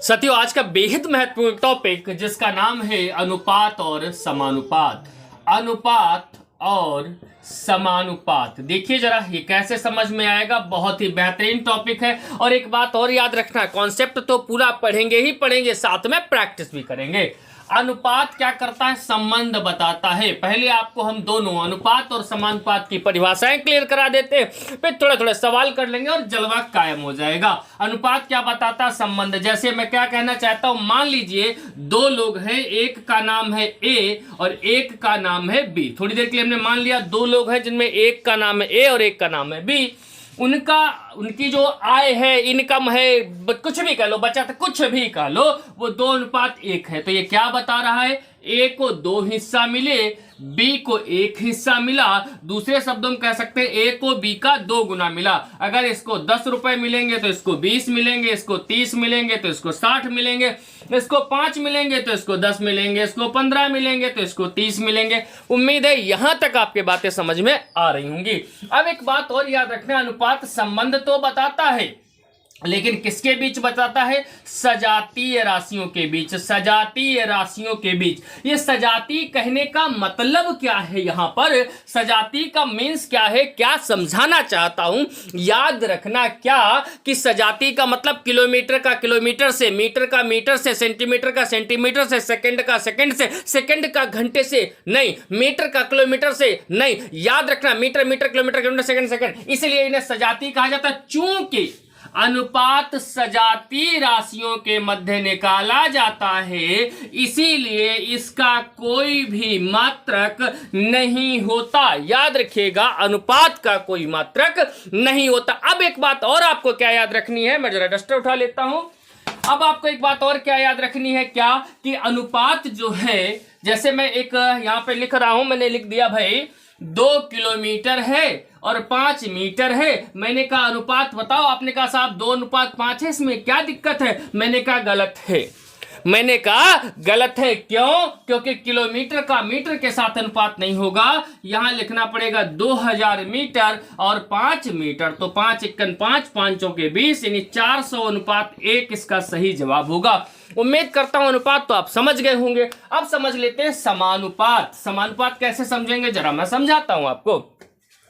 साथियों, आज का बेहद महत्वपूर्ण टॉपिक जिसका नाम है अनुपात और समानुपात। अनुपात और समानुपात, देखिए जरा ये कैसे समझ में आएगा। बहुत ही बेहतरीन टॉपिक है। और एक बात और याद रखना, कॉन्सेप्ट तो पूरा पढ़ेंगे ही पढ़ेंगे, साथ में प्रैक्टिस भी करेंगे। अनुपात क्या करता है? संबंध बताता है। पहले आपको हम दोनों अनुपात और समानुपात की परिभाषाएं क्लियर करा देते हैं, फिर थोड़े थोड़े सवाल कर लेंगे और जलवा कायम हो जाएगा। अनुपात क्या बताता है? संबंध। जैसे मैं क्या कहना चाहता हूं, मान लीजिए दो लोग हैं, एक का नाम है ए और एक का नाम है बी। थोड़ी देर के लिए हमने मान लिया दो लोग हैं जिनमें एक का नाम है ए और एक का नाम है बी। उनकी जो आय है, इनकम है, कुछ भी कह लो, बचत कुछ भी कह लो, वो 2:1 है। तो ये क्या बता रहा है? ए को 2 हिस्सा मिले, बी को 1 हिस्सा मिला। दूसरे शब्दों में कह सकते हैं ए को बी का 2 गुना मिला। अगर इसको 10 रुपए मिलेंगे तो इसको 20 मिलेंगे, इसको 30 मिलेंगे तो इसको 60 मिलेंगे, इसको 5 मिलेंगे तो इसको 10 मिलेंगे, इसको 15 मिलेंगे तो इसको 30 मिलेंगे। उम्मीद है यहां तक आपकी बातें समझ में आ रही होंगी। अब एक बात और याद रखना, अनुपात संबंध तो बताता है, लेकिन किसके बीच बताता है? सजातीय राशियों के बीच। सजातीय राशियों के बीच। ये सजाती कहने का मतलब क्या है? यहां पर सजाती का मीन्स क्या है, क्या समझाना चाहता हूं, याद रखना क्या कि सजाती का मतलब किलोमीटर का किलोमीटर से, मीटर का मीटर से, सेंटीमीटर का सेंटीमीटर से, सेकंड का सेकंड से, सेकंड का घंटे से नहीं, मीटर का किलोमीटर से नहीं। याद रखना, metre metre, kilometre kilometre, second second, इसलिए इन्हें सजाती कहा जाता है। चूंकि अनुपात सजातीय राशियों के मध्य निकाला जाता है, इसीलिए इसका कोई भी मात्रक नहीं होता। याद रखिएगा, अनुपात का कोई मात्रक नहीं होता। अब एक बात और आपको क्या याद रखनी है, मैं जरा डस्टर उठा लेता हूं। अब आपको एक बात और क्या याद रखनी है, क्या कि अनुपात जो है, जैसे मैं एक यहां पे लिख रहा हूं, मैंने लिख दिया भाई 2 किलोमीटर है और 5 मीटर है। मैंने कहा अनुपात बताओ, आपने कहा साहब 2:5 है, इसमें क्या दिक्कत है? मैंने कहा गलत है। मैंने कहा गलत है। क्यों? क्योंकि किलोमीटर का मीटर के साथ अनुपात नहीं होगा। यहां लिखना पड़ेगा 2000 मीटर और 5 मीटर। तो 5 × 5, 5 के 20, यानी 400:1 इसका सही जवाब होगा। उम्मीद करता हूं अनुपात तो आप समझ गए होंगे। अब समझ लेते हैं समानुपात। समानुपात कैसे समझेंगे, जरा मैं समझाता हूं आपको।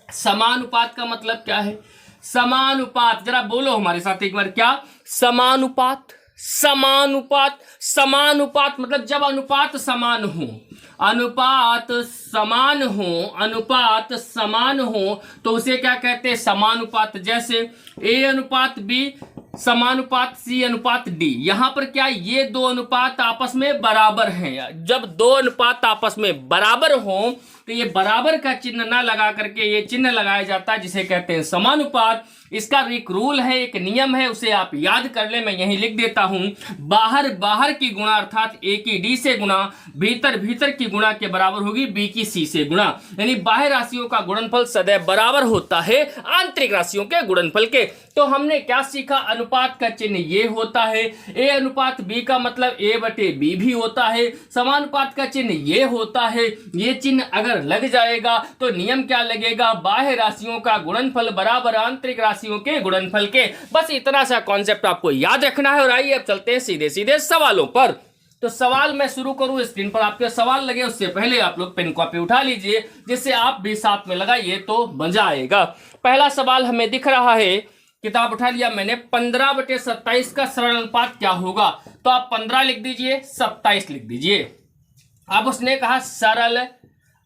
समानुपात का मतलब क्या है? समानुपात, जरा बोलो हमारे साथ एक बार, क्या? समानुपात। समानुपात, समानुपात मतलब जब अनुपात समान हो, अनुपात समान हो, अनुपात समान हो तो उसे क्या कहते हैं? समानुपात। जैसे A:B, समानुपात C:D। यहां पर क्या, ये दो अनुपात आपस में बराबर हैं। जब दो अनुपात आपस में बराबर हो तो ये बराबर का चिन्ह ना लगा करके ये चिन्ह लगाया जाता है, जिसे कहते हैं समानुपात। इसका एक रूल है, एक नियम है, उसे आप याद कर ले। मैं यहीं लिख देता हूं, बाहर बाहर की गुणा अर्थात A की D से गुणा भीतर भीतर की गुणा के बराबर होगी B की C से गुणा। यानी बाह्य राशियों का गुणनफल सदैव बराबर होता है आंतरिक राशियों के गुणनफल के। तो हमने क्या सीखा? अनुपात का चिन्ह ये होता है। A:B का मतलब A/B भी होता है। समानुपात का चिन्ह ये होता है। ये चिन्ह अगर लग जाएगा तो नियम क्या लगेगा? बाह्य राशियों का गुणनफल बराबर आंतरिक राशियों के गुणनफल के। बस इतना सा कॉन्सेप्ट आपको याद रखना है। और आइए अब चलते हैं सीधे सीधे सवालों पर। तो सवाल मैं शुरू करूं, स्क्रीन पर आपके सवाल लगे, उससे पहले आप लोग पेन कॉपी उठा लीजिए, जिससे आप भी साथ में लगाइए तो मजा आएगा। पहला सवाल हमें दिख रहा है, किताब उठा लिया मैंने, 15/27 का सरल अनुपात क्या होगा? तो आप 15 लिख दीजिए, 27 लिख दीजिए। अब उसने कहा सरल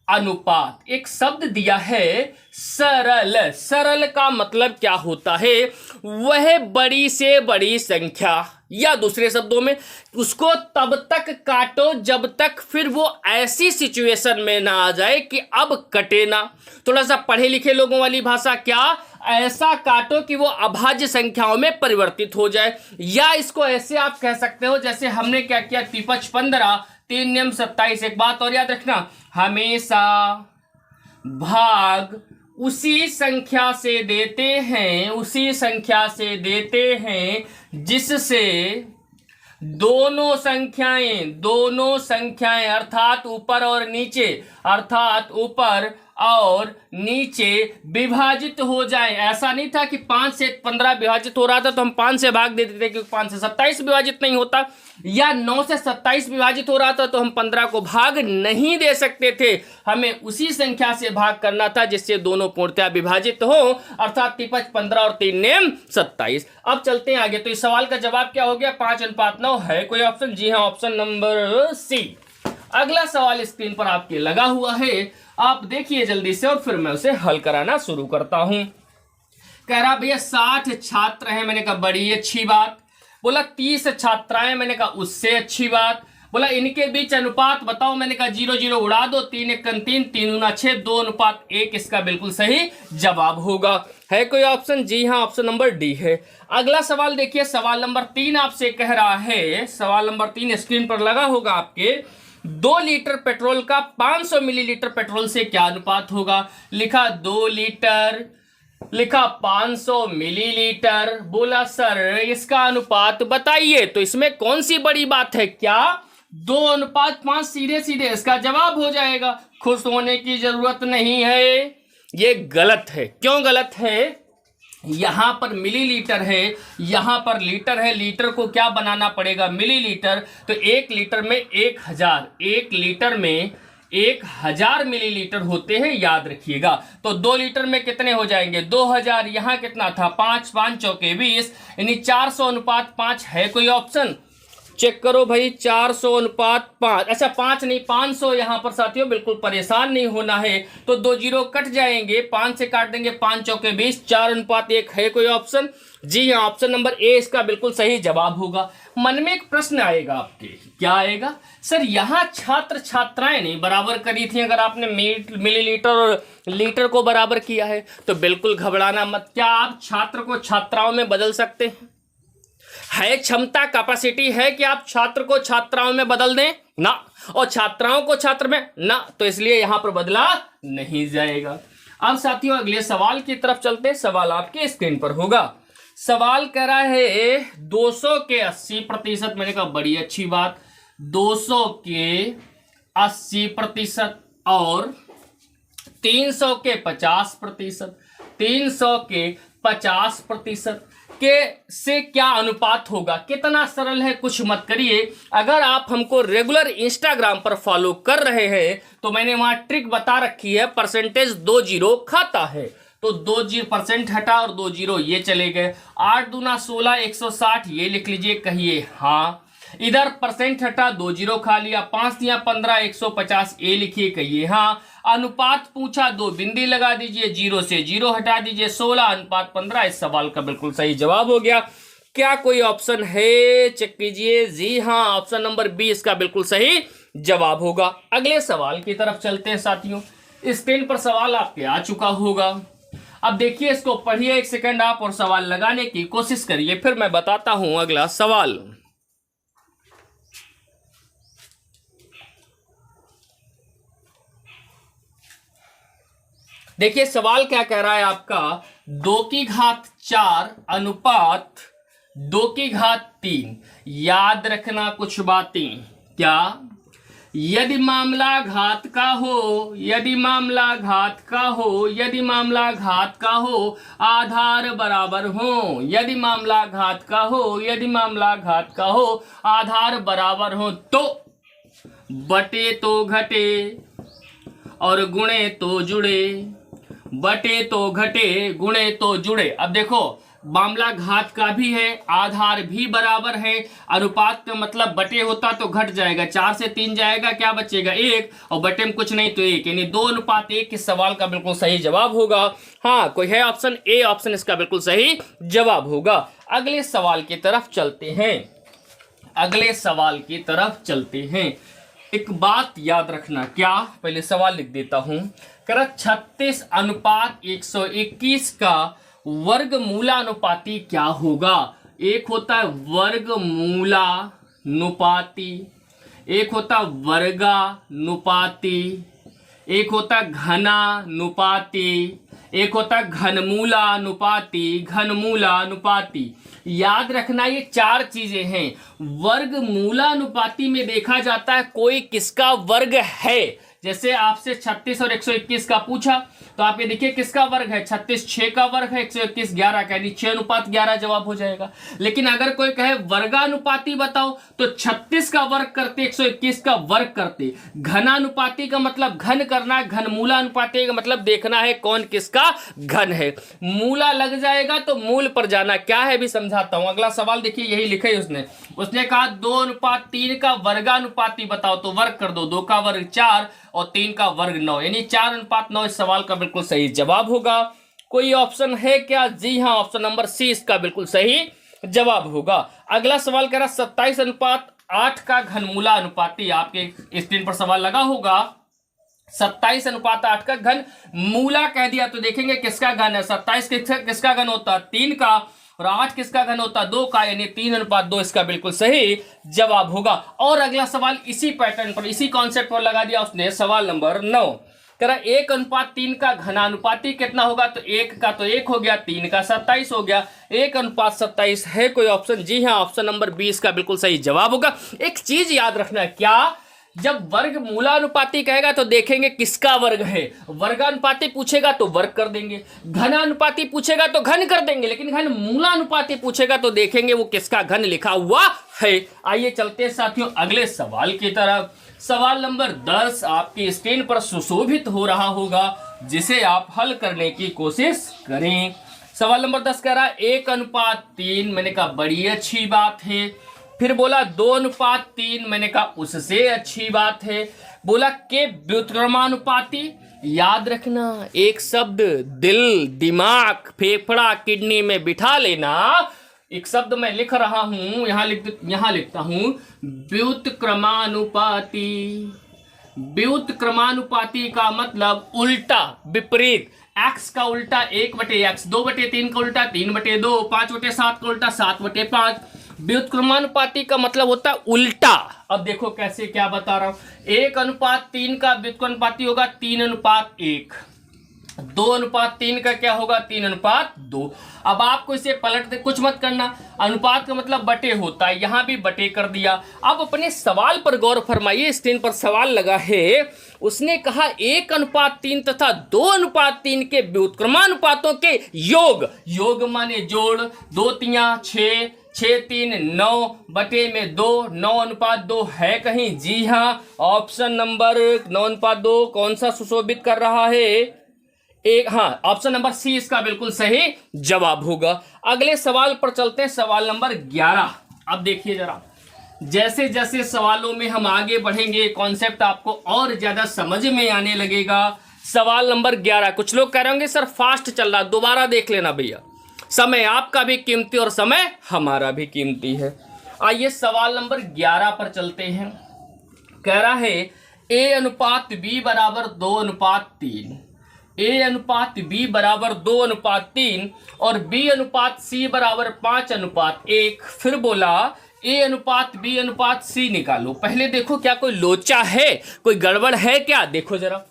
अनुपात, एक शब्द दिया है सरल। सरल का मतलब क्या होता है? वह बड़ी से बड़ी संख्या, या दूसरे शब्दों में उसको तब तक काटो जब तक फिर वो ऐसी सिचुएशन में ना आ जाए कि अब कटे ना। थोड़ा सा पढ़े लिखे लोगों वाली भाषा, क्या? ऐसा काटो कि वो अभाज्य संख्याओं में परिवर्तित हो जाए। या इसको ऐसे आप कह सकते हो, जैसे हमने क्या किया, 3×5 = 3 नियम 27। एक बात और याद रखना, हमेशा भाग उसी संख्या से देते हैं, उसी संख्या से देते हैं जिससे दोनों संख्याएं अर्थात ऊपर और नीचे, अर्थात ऊपर और नीचे विभाजित हो जाए। ऐसा नहीं था कि 5 से 15 विभाजित हो रहा था तो हम 5 से भाग देते थे, क्योंकि 5 से 27 विभाजित नहीं होता, या 9 से 27 विभाजित हो रहा था तो हम 15 को भाग नहीं दे सकते थे। हमें उसी संख्या से भाग करना था जिससे दोनों पूर्णतः विभाजित हो, अर्थात 5 15 और 3 नेम 27। अब चलते हैं आगे। तो इस सवाल का जवाब क्या हो गया? 5:9 है कोई ऑप्शन? जी हाँ, ऑप्शन नंबर सी। अगला सवाल स्क्रीन पर आपके लगा हुआ है, आप देखिए जल्दी से और फिर मैं उसे हल कराना शुरू करता हूं। कह रहा भैया 60 छात्र हैं, मैंने कहा बड़ी अच्छी बात। बोला 30 छात्राएं, मैंने कहा उससे अच्छी बात। बोला इनके बीच अनुपात बताओ, मैंने कहा 0 0 उड़ा दो, 3 1 3, 3 गुना 6, 2:1 इसका बिल्कुल सही जवाब होगा। है कोई ऑप्शन? जी हाँ, ऑप्शन नंबर डी है। अगला सवाल देखिए, सवाल नंबर 3 आपसे कह रहा है, सवाल नंबर 3 स्क्रीन पर लगा होगा आपके, 2 लीटर पेट्रोल का 500 मिलीलीटर पेट्रोल से क्या अनुपात होगा? लिखा 2 लीटर, लिखा 500 मिलीलीटर। बोला सर इसका अनुपात बताइए। तो इसमें कौन सी बड़ी बात है? क्या 2:5 सीधे सीधे इसका जवाब हो जाएगा। खुश होने की जरूरत नहीं है, ये गलत है। क्यों गलत है? यहां पर मिलीलीटर है, यहां पर लीटर है, लीटर को क्या बनाना पड़ेगा? मिलीलीटर। तो 1 लीटर में 1000, 1 लीटर में 1000 मिलीलीटर होते हैं, याद रखिएगा। तो 2 लीटर में कितने हो जाएंगे? 2000। यहां कितना था? 5 5 चौके 20, यानी 400:5 है कोई ऑप्शन? चेक करो भाई, 400:5। अच्छा 5 नहीं 500 यहां पर साथियों, बिल्कुल परेशान नहीं होना है। तो 2 0 कट जाएंगे, 5 से काट देंगे, 5 चौके 20, 4:1 है कोई ऑप्शन? जी हाँ, ऑप्शन नंबर ए इसका बिल्कुल सही जवाब होगा। मन में एक प्रश्न आएगा आपके, क्या आएगा? सर यहां छात्र छात्राएं नहीं बराबर करी थी, अगर आपने मिलीलीटर और लीटर को बराबर किया है तो बिल्कुल घबराना मत। क्या आप छात्र को छात्राओं में बदल सकते हैं? है क्षमता, कैपेसिटी है कि आप छात्र को छात्राओं में बदल दें? ना। और छात्राओं को छात्र में? ना। तो इसलिए यहां पर बदला नहीं जाएगा। अब साथियों अगले सवाल की तरफ चलते हैं। सवाल आपके स्क्रीन पर होगा। सवाल कह रहा है 200 के 80%, मैंने कहा बड़ी अच्छी बात, 200 के 80% और 300 के 50%, 300 के 50% के से क्या अनुपात होगा? कितना सरल है, कुछ मत करिए। अगर आप हमको रेगुलर इंस्टाग्राम पर फॉलो कर रहे हैं तो मैंने वहां ट्रिक बता रखी है, परसेंटेज 2 0 खाता है। तो 2 0% हटा और 2 0 ये चले गए। 8 दूना 16, 160 ये लिख लीजिए, कहिए हाँ। इधर परसेंट हटा, 2 0 खा लिया। 5 दिया 15, 150 ए लिखिए, कहिए हाँ। अनुपात पूछा, 2 बिंदी लगा दीजिए, 0 से 0 हटा दीजिए, 16:15 इस सवाल का बिल्कुल सही जवाब हो गया। क्या कोई ऑप्शन है? चेक कीजिए। जी हाँ, ऑप्शन नंबर बी इसका बिल्कुल सही जवाब होगा। अगले सवाल की तरफ चलते हैं साथियों। स्क्रीन पर सवाल आपके आ चुका होगा। अब देखिए इसको पढ़िए 1 सेकंड आप और सवाल लगाने की कोशिश करिए, फिर मैं बताता हूं अगला सवाल। देखिए सवाल क्या कह रहा है आपका, 2⁴ अनुपात 2⁵। याद रखना कुछ बातें। क्या? यदि मामला घात का हो, यदि मामला घात का हो, यदि मामला घात का हो, आधार बराबर हो। यदि मामला घात का हो, यदि मामला घात का हो, आधार बराबर हो तो बटे तो घटे और गुणे तो जुड़े, बटे तो घटे गुणे तो जुड़े। अब देखो मामला घात का भी है, आधार भी बराबर है, अनुपात का मतलब बटे होता तो घट जाएगा, 4 से 3 जाएगा, क्या बचेगा 1, और बटे में कुछ नहीं तो 1, यानी 2:1 इस सवाल का बिल्कुल सही जवाब होगा। हाँ कोई है ऑप्शन? ए ऑप्शन इसका बिल्कुल सही जवाब होगा। अगले सवाल की तरफ चलते हैं, अगले सवाल की तरफ चलते हैं। एक बात याद रखना, क्या? पहले सवाल लिख देता हूं। 36:121 का वर्गमूलानुपाती क्या होगा? एक होता है वर्गमूलानुपाती, एक होता वर्गानुपाती, एक होता घनानुपाती, एक होता घनमूलानुपाती, घनमूलानुपाती। याद रखना ये 4 चीजें हैं। वर्गमूलानुपाती में देखा जाता है कोई किसका वर्ग है, जैसे आपसे 36 और 121 का पूछा तो आप ये देखिए किसका वर्ग है, 36 6 का वर्ग है, 121 11 का, यानी 6:11 जवाब हो जाएगा। लेकिन अगर कोई कहे वर्गानुपाती बताओ तो 36 का वर्ग करते 121 का वर्ग करते, घनानुपाती का मतलब घन करना है, घनमूलानुपाती का मतलब देखना है कौन किसका घन है। मूला लग जाएगा तो मूल पर जाना, क्या है भी समझाता हूं। अगला सवाल देखिए यही लिखा है उसने कहा 2:3 का वर्गानुपाती बताओ तो वर्ग कर दो, 2 का वर्ग 4 और 3 का वर्ग 9, यानी 4:9 इस सवाल का बिल्कुल सही जवाब होगा। कोई ऑप्शन है क्या? जी हाँ, ऑप्शन नंबर सी इसका बिल्कुल सही जवाब होगा। अगला सवाल कह रहा 27:8 का घनमूला अनुपाती, आपके स्क्रीन पर सवाल लगा होगा। 27:8 का घन मूला कह दिया तो देखेंगे किसका घन है। 27 किसका घन होता है? 3 का, और 8 किसका घन होता है? 2 का, यानी 3:2 इसका बिल्कुल सही जवाब होगा। और अगला सवाल इसी पैटर्न पर, इसी कॉन्सेप्ट पर लगा दिया उसने, सवाल नंबर 9 कह रहा 1:3 का घनानुपाती कितना होगा? तो 1 का तो 1 हो गया, 3 का 27 हो गया, 1:27 है कोई ऑप्शन? जी हाँ, ऑप्शन नंबर 20 का बिल्कुल सही जवाब होगा। एक चीज याद रखना, क्या जब वर्ग मूलानुपाती कहेगा तो देखेंगे किसका वर्ग है, वर्गानुपाती पूछेगा तो वर्ग कर देंगे, घनानुपाती पूछेगा तो घन कर देंगे, लेकिन घन मूलानुपाती पूछेगा तो देखेंगे वो किसका घन लिखा हुआ है। आइए चलते हैं साथियों अगले सवाल की तरफ। सवाल नंबर 10 आपकी स्क्रीन पर सुशोभित हो रहा होगा, जिसे आप हल करने की कोशिश करें। सवाल नंबर 10 कह रहा है 1:3, मैंने कहा बड़ी अच्छी बात है। फिर बोला 2:3, मैंने कहा उससे अच्छी बात है। बोला के व्युत्क्रमानुपाती, याद रखना एक शब्द दिल, दिमाग, फेफड़ा, किडनी में बिठा लेना। एक शब्द मैं लिख रहा हूं, यहां लिखता हूं व्युत्क्रमानुपाती। व्युत्क्रमानुपाती का मतलब उल्टा, विपरीत। x का उल्टा 1/x, 2/3 का उल्टा 3/2, 5/7 का उल्टा 7/5। व्युत्क्रमानुपाती का मतलब होता है उल्टा। अब देखो कैसे, क्या बता रहा हूं। 1:3 का व्युत्क्रमानुपाती होगा 3:1, 2:3 का क्या होगा 3:2। अब आपको इसे पलट दे, कुछ मत करना, अनुपात का मतलब बटे होता है, यहां भी बटे कर दिया। अब अपने सवाल पर गौर फरमाइए, स्क्रीन पर सवाल लगा है, उसने कहा 1:3 तथा 2:3 के व्युत्क्रमानुपातों के योग, योग माने जोड़, 2 3 6, 6 3 9 बटे में 2, 9:2 है कहीं? जी हाँ, ऑप्शन नंबर 9:2 कौन सा सुशोभित कर रहा है? एक, हाँ, ऑप्शन नंबर सी इसका बिल्कुल सही जवाब होगा। अगले सवाल पर चलते हैं, सवाल नंबर 11। अब देखिए जरा, जैसे जैसे सवालों में हम आगे बढ़ेंगे कॉन्सेप्ट आपको और ज्यादा समझ में आने लगेगा। सवाल नंबर 11, कुछ लोग कह रहे होंगे सर फास्ट चल रहा, दोबारा देख लेना भैया, समय आपका भी कीमती और समय हमारा भी कीमती है। आइए सवाल नंबर 11 पर चलते हैं। कह रहा है A:B बराबर 2:3, A:B बराबर 2:3 और B:C बराबर 5:1। फिर बोला A:B:C निकालो। पहले देखो क्या कोई लोचा है, कोई गड़बड़ है क्या? देखो जरा,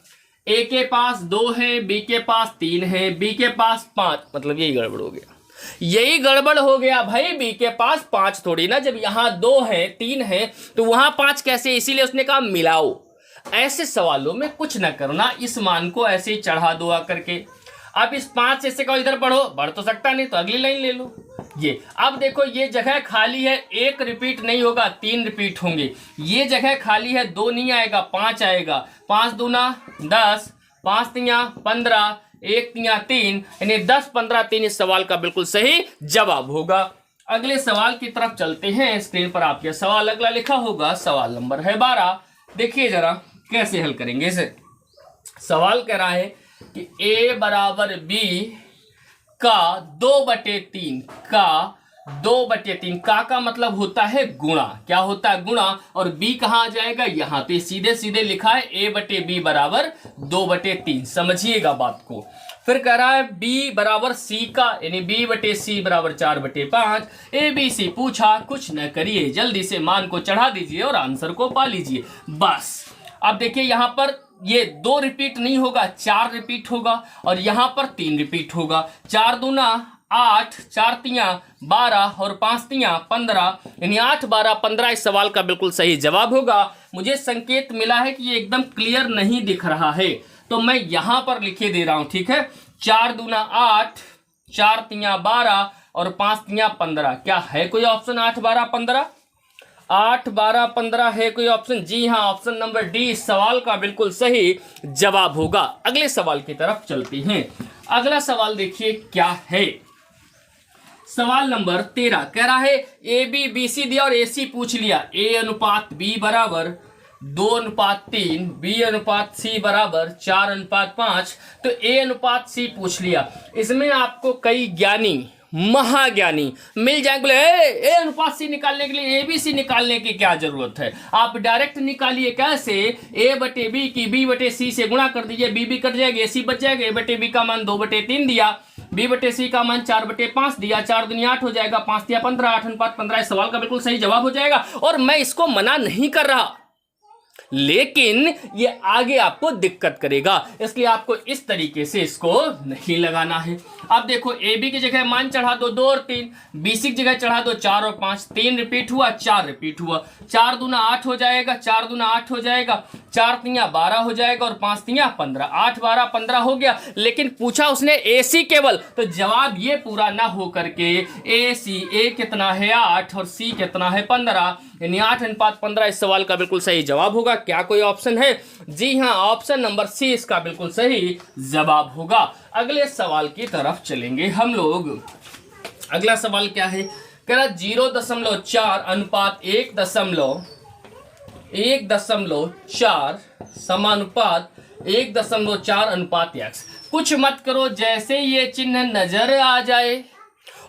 A के पास 2 है, B के पास 3 है, B के पास 5, मतलब यही गड़बड़ हो गया, यही गड़बड़ हो गया भाई। B के पास 5 थोड़ी ना, जब यहाँ 2 है 3 है तो वहां 5 कैसे? इसीलिए उसने कहा मिलाओ। ऐसे सवालों में कुछ न करना, इस मान को ऐसे ही चढ़ा दो आकर के। अब इस 5 से कहो इधर बढ़ो, बढ़ तो सकता नहीं, तो अगली लाइन ले लो ये। अब देखो ये जगह खाली है, 1 रिपीट नहीं होगा, 3 रिपीट होंगे। ये जगह खाली है, 2 नहीं आएगा, 5 आएगा। 5 दूना 10, 5 तिया 15, 1 तिया 3, यानी 10 15 3 इस सवाल का बिल्कुल सही जवाब होगा। अगले सवाल की तरफ चलते हैं। स्क्रीन पर आपके सवाल अगला लिखा होगा, सवाल नंबर है 12। देखिए जरा कैसे हल करेंगे इसे। सवाल कह रहा है कि A बराबर B का 2/3 का 2/3 का मतलब होता है गुणा। क्या होता है? गुणा। और B कहाँ आ जाएगा? यहाँ। तो सीधे सीधे लिखा है A/B बराबर 2/3। समझिएगा बात को। फिर कह रहा है B बराबर C का, यानी B/C बराबर 4/5। ABC पूछा, कुछ न करिए, जल्दी से मान को चढ़ा दीजिए और आंसर को पा लीजिए, बस। अब देखिए यहाँ पर ये 2 रिपीट नहीं होगा, 4 रिपीट होगा, और यहाँ पर 3 रिपीट होगा। 4 दूना 8, 4 तियां 12 और 5 तियां 15, यानी 8, 12, 15 इस सवाल का बिल्कुल सही जवाब होगा। मुझे संकेत मिला है कि ये एकदम क्लियर नहीं दिख रहा है, तो मैं यहां पर लिखे दे रहा हूं, ठीक है। 4 दूना 8, 4 तियां 12 और 5 तियां 15। क्या है कोई ऑप्शन 8, 12, 15? 8, 12, 15 है कोई ऑप्शन? जी हाँ, ऑप्शन नंबर डी इस सवाल का बिल्कुल सही जवाब होगा। अगले सवाल की तरफ चलते हैं। अगला सवाल देखिए क्या है। सवाल नंबर 13 कह रहा है ए बी बी सी दिया और ए सी पूछ लिया। ए अनुपात बी बराबर 2:3, बी अनुपात सी बराबर 4:5, तो ए अनुपात सी पूछ लिया। इसमें आपको कई ज्ञानी महाज्ञानी मिल जाएंगे, बोले ए अनुपात सी निकालने के लिए ए बी सी निकालने की क्या जरूरत है, आप डायरेक्ट निकालिए। कैसे? ए बटे बी की बी बटे सी से गुणा कर दीजिए, बी बी कट जाएगी, ए सी बच जाएगा। ए बटे बी का मान 2/3 दिया, बी बटे सी का मान 4/5 दिया, 4 दूनी 8 हो जाएगा, 5 दिया 15, 8:15 इस सवाल का बिल्कुल सही जवाब हो जाएगा। और मैं इसको मना नहीं कर रहा, लेकिन ये आगे आपको दिक्कत करेगा, इसलिए आपको इस तरीके से इसको नहीं लगाना है। अब देखो ए बी की जगह मान चढ़ा दो 2 और 3, बी सी की जगह चढ़ा दो 4 और 5, 3 रिपीट हुआ, 4 रिपीट हुआ, 4 दूना 8 हो जाएगा, 4 दूना 8 हो जाएगा, 4 तियां 12 हो जाएगा और 5 तियां 15, 8, 12, 15 हो गया। लेकिन पूछा उसने ए सी केवल, तो जवाब ये पूरा ना हो करके ए सी, ए कितना है 8 और सी कितना है 15, यानी 8:15 इस सवाल का बिल्कुल सही जवाब होगा। क्या कोई ऑप्शन है? जी हाँ, ऑप्शन नंबर सी इसका बिल्कुल सही जवाब होगा। अगले सवाल की तरफ चलेंगे हम लोग। अगला सवाल क्या है? कह रहा 0.4 अनुपात 1.4 समानुपात 1.4 अनुपात x। कुछ मत करो, जैसे ये चिन्ह नजर आ जाए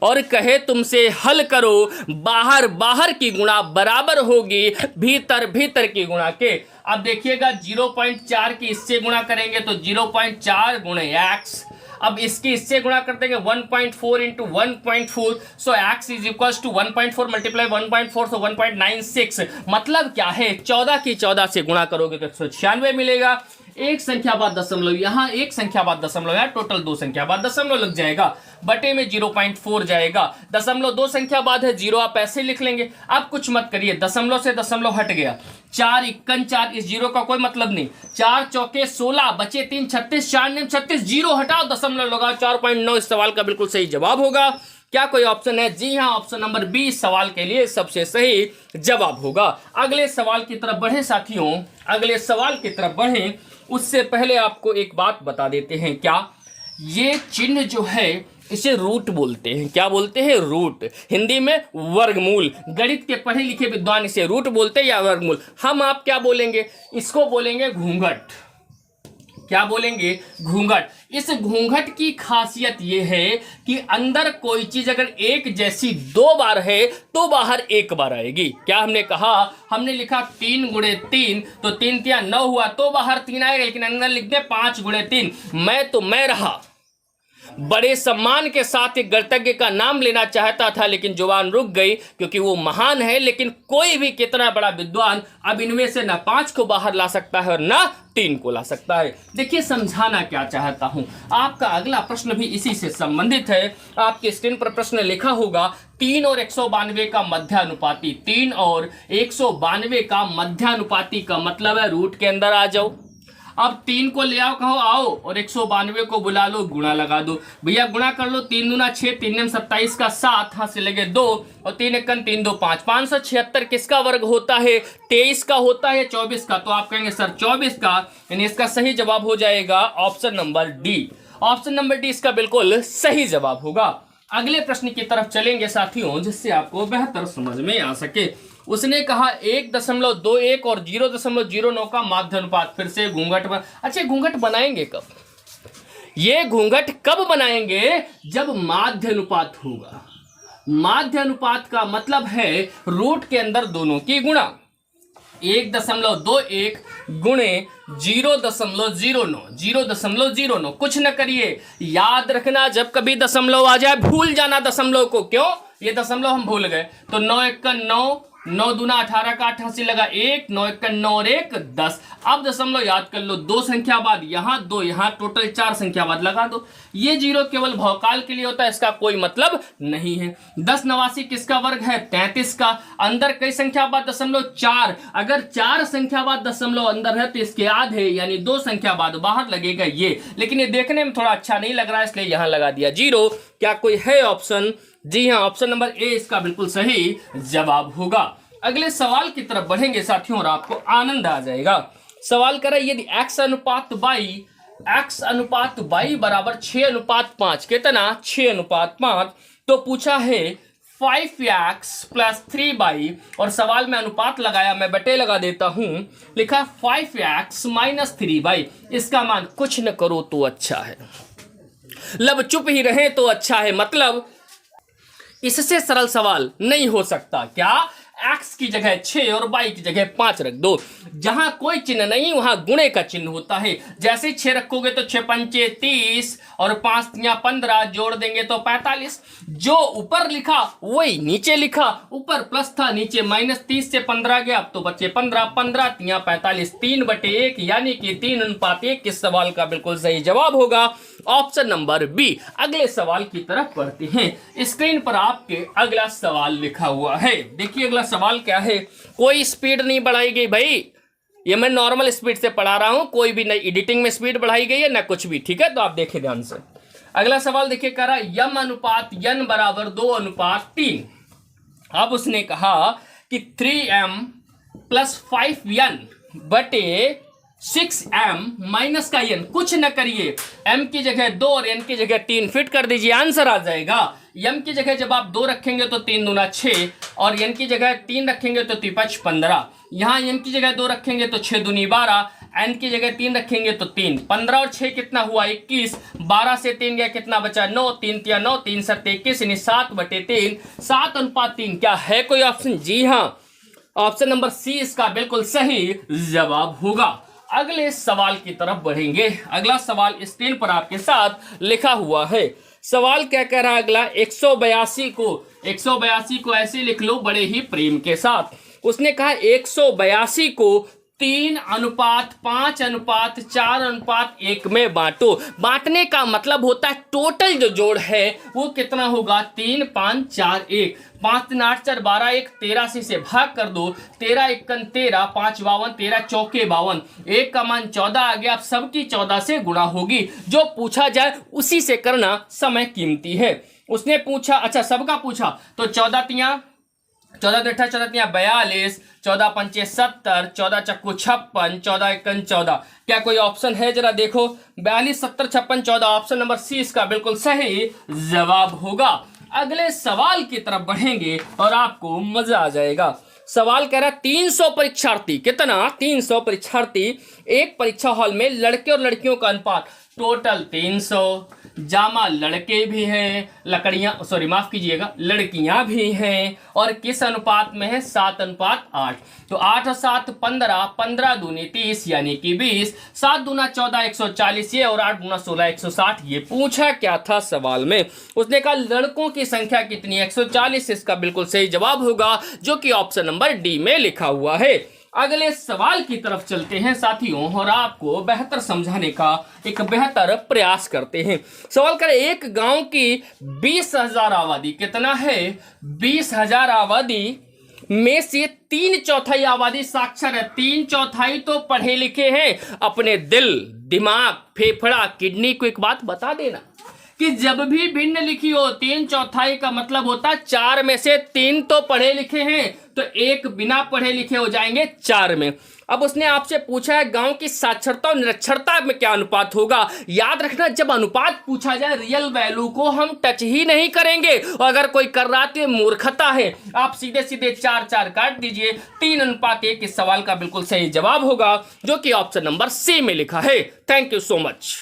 और कहे तुमसे हल करो, बाहर बाहर की गुणा बराबर होगी भीतर भीतर की गुणा के। अब देखिएगा 0.4 की इससे गुणा करेंगे तो 0.4 गुणे x, अब इसकी इससे गुणा कर देंगे 1.4 into 1.4, so x is equal to 1.4 multiply 1.4, so 1.96। मतलब क्या है? 14 की 14 से गुणा करोगे तो 196 मिलेगा। एक संख्या बाद दशमलव, यहाँ एक संख्या बाद दशमलव, यहाँ टोटल 2 संख्या बाद दशमलव लग जाएगा, बटे में 0.4 जाएगा। दशमलव 2 संख्या बाद है, 0 आप ऐसे लिख लेंगे। अब कुछ मत करिए, दशमलव से दशमलव हट गया, 4 इक्कन 4, इस 0 का कोई मतलब नहीं, 4 चौके 16, बचे 3 36, 4 9 36, 0 हटाओ, दशमलव लगाओ, 4.9 इस सवाल का बिल्कुल सही जवाब होगा। क्या कोई ऑप्शन है? जी हाँ, ऑप्शन नंबर बी इस सवाल के लिए सबसे सही जवाब होगा। अगले सवाल की तरफ बढ़े साथियों, अगले सवाल की तरफ बढ़े उससे पहले आपको एक बात बता देते हैं। क्या ये चिन्ह जो है इसे रूट बोलते हैं। क्या बोलते हैं? रूट। हिंदी में वर्गमूल। गणित के पढ़े लिखे विद्वान इसे रूट बोलते हैं या वर्गमूल। हम आप क्या बोलेंगे? इसको बोलेंगे घूंघट। क्या बोलेंगे? घूंघट। इस घूंघट की खासियत यह है कि अंदर कोई चीज अगर एक जैसी 2 बार है तो बाहर 1 बार आएगी। क्या हमने कहा? हमने लिखा 3 गुणे 3, तो 3 तिया 9 हुआ, तो बाहर 3 आएगा, लेकिन अंदर लिख दे 5 गुणे 3। मैं तो मैं रहा, बड़े सम्मान के साथ एक गणतज्ञ का नाम लेना चाहता था, लेकिन जुबान रुक गई क्योंकि वो महान है। लेकिन कोई भी कितना बड़ा विद्वान अब इनमें से ना 5 को बाहर ला सकता है और ना 3 को ला सकता है। देखिए समझाना क्या चाहता हूं। आपका अगला प्रश्न भी इसी से संबंधित है। आपके स्क्रीन पर प्रश्न लिखा होगा 3 और 192 का मध्यानुपाती। 3 और 192 का मध्यानुपाती का मतलब है रूट के अंदर आ जाओ। अब 3 को ले आओ, कहो आओ, और 192 को बुला लो, गुणा लगा दो। भैया गुणा कर लो, 3 दूना 6, 3 दूना 27 का 7, हाथ से लगे 2 और 3 एकन 3 2 5। 576 किसका वर्ग होता है? 23 का होता है, 24 का। तो आप कहेंगे सर 24 का, यानी इसका सही जवाब हो जाएगा option number D. Option number D इसका बिल्कुल सही जवाब होगा। अगले प्रश्न की तरफ चलेंगे साथियों, जिससे आपको बेहतर समझ में आ सके। उसने कहा 1.21 और 0.09 का माध्य अनुपात। फिर से घूंघट में। अच्छा, घूंघट बनाएंगे कब? ये घूंघट कब बनाएंगे? जब माध्य अनुपात होगा। माध्य अनुपात का मतलब है रूट के अंदर दोनों की गुणा। 1.21 गुणे 0.09, 0.09। कुछ न करिए, याद रखना, जब कभी दशमलव आ जाए भूल जाना दशमलव को। क्यों? ये दशमलव हम भूल गए, तो 9 एकन 9, 9 दूना 18 का 88 लगा 1, 9 1 9 और 1 10। अब दशमलव याद कर लो, 2 संख्या बाद यहाँ 2, यहाँ टोटल 4 संख्या बाद लगा दो। ये जीरो केवल भौकाल के लिए होता है, इसका कोई मतलब नहीं है। 10 89 किसका वर्ग है? 33 का। अंदर कई संख्या बाद दशमलव? 4। अगर 4 संख्या बाद दशमलव अंदर है तो इसके आधे यानी 2 संख्या बाद बाहर लगेगा ये, लेकिन ये देखने में थोड़ा अच्छा नहीं लग रहा है इसलिए यहां लगा दिया 0। क्या कोई है ऑप्शन? जी हाँ, ऑप्शन नंबर ए इसका बिल्कुल सही जवाब होगा। अगले सवाल की तरफ बढ़ेंगे साथियों और आपको आनंद आ जाएगा। सवाल करें यदि x अनुपात y बराबर 6:5, कितना? 6:5। तो पूछा है 5x प्लस 3y और सवाल में अनुपात लगाया, मैं बटे लगा देता हूं, लिखा 5x माइनस 3y। इसका मान कुछ न करो तो अच्छा है, लब चुप ही रहे तो अच्छा है, मतलब इससे सरल सवाल नहीं हो सकता। क्या? x की जगह 6 और y की जगह 5 रख दो। जहां कोई चिन्ह नहीं वहां गुणे का चिन्ह होता है। जैसे 6 रखोगे तो 6 पंचे 30 और 5 तियां 15, जोड़ देंगे तो 45। जो ऊपर लिखा वही नीचे लिखा, ऊपर प्लस था नीचे माइनस। 30 से 15 गया, अब तो बचे 15, 15 तियां 45, 3/1 यानी कि 3:1 किस सवाल का बिल्कुल सही जवाब होगा? Option number B. अगले सवाल की तरफ बढ़ते हैं। स्क्रीन पर आपके अगला सवाल लिखा हुआ है, देखिए अगला सवाल क्या है। कोई स्पीड नहीं बढ़ाई गई भाई, ये मैं नॉर्मल स्पीड से पढ़ा रहा हूं, कोई भी नहीं एडिटिंग में स्पीड बढ़ाई गई है ना कुछ भी, ठीक है? तो आप देखिए ध्यान से। अगला सवाल देखिए, कह रहा m अनुपात n बराबर 2:3। अब उसने कहा कि 3m प्लस 5n बटे 6m माइनस का n। कुछ न करिए, m की जगह 2 और n की जगह 3 फिट कर दीजिए, आंसर आ जाएगा। m की जगह जब आप 2 रखेंगे तो 3 दूना 6 और n की जगह 3 रखेंगे तो 3×5 15। यहाँ m की जगह 2 रखेंगे तो 6 दूनी 12, n की जगह 3 रखेंगे तो 3। 15 और 6 कितना हुआ? 21। 12 से 3 गया, कितना बचा? 9। 3 तिया 9, 3 7 21 यानी 7/3। 7:3 क्या है कोई ऑप्शन? जी हाँ, ऑप्शन नंबर सी इसका बिल्कुल सही जवाब होगा। अगले सवाल की तरफ बढ़ेंगे। अगला सवाल स्क्रीन पर आपके साथ लिखा हुआ है। सवाल क्या कह रहा है अगला? 182 को ऐसे लिख लो बड़े ही प्रेम के साथ। उसने कहा 182 को 3:5:4:1 में बांटो। बांटने का मतलब होता है टोटल जो जोड़ है वो कितना होगा? 3 5 4 1। 5 3 8 4 12 1, 13 से भाग कर दो। 13 1 13, 5 52, 13 चौके 52। 1 का मान 14 आ गया। अब सबकी 14 से गुणा होगी, जो पूछा जाए उसी से करना समय कीमती है। उसने पूछा, अच्छा सबका पूछा तो 14 तियां 14 तो 18, 14 तियां 42, 14 पंचे 70, 14 चक्कू 56, 14 एकन 14। क्या कोई ऑप्शन है? जरा देखो, 42 70 56 14। ऑप्शन नंबर सी इसका बिल्कुल सही जवाब होगा। अगले सवाल की तरफ बढ़ेंगे और आपको मजा आ जाएगा। सवाल कह रहा है 300 परीक्षार्थी, कितना? 300 परीक्षार्थी एक परीक्षा हॉल में, लड़के और लड़कियों का अनुपात टोटल 300। जामा लड़के भी हैं, लड़कियां भी हैं, और किस अनुपात में है? 7:8। तो 8 और 7 15, 15 दूनी 30 यानी कि 20, 7 दूना 14 140 ये, और 8 दूना 16 160 ये। पूछा क्या था सवाल में? उसने कहा लड़कों की संख्या कितनी? 140 इसका बिल्कुल सही जवाब होगा, जो कि ऑप्शन नंबर डी में लिखा हुआ है। अगले सवाल की तरफ चलते हैं साथियों और आपको बेहतर समझाने का एक बेहतर प्रयास करते हैं। सवाल करें, एक गांव की 20,000 आबादी, कितना है? 20,000 आबादी में से 3/4 आबादी साक्षर है। 3/4 तो पढ़े लिखे हैं। अपने दिल, दिमाग, फेफड़ा, किडनी को एक बात बता देना कि जब भी भिन्न लिखी हो 3/4 का मतलब होता है 4 में से 3 तो पढ़े लिखे हैं, तो एक बिना पढ़े लिखे हो जाएंगे 4 में। अब उसने आपसे पूछा है गांव की साक्षरता और निरक्षरता में क्या अनुपात होगा। याद रखना, जब अनुपात पूछा जाए रियल वैल्यू को हम टच ही नहीं करेंगे, और अगर कोई कर रहा तो ये मूर्खता है। आप सीधे सीधे 4 काट दीजिए। 3:1 इस सवाल का बिल्कुल सही जवाब होगा, जो कि ऑप्शन नंबर सी में लिखा है। Thank you so much.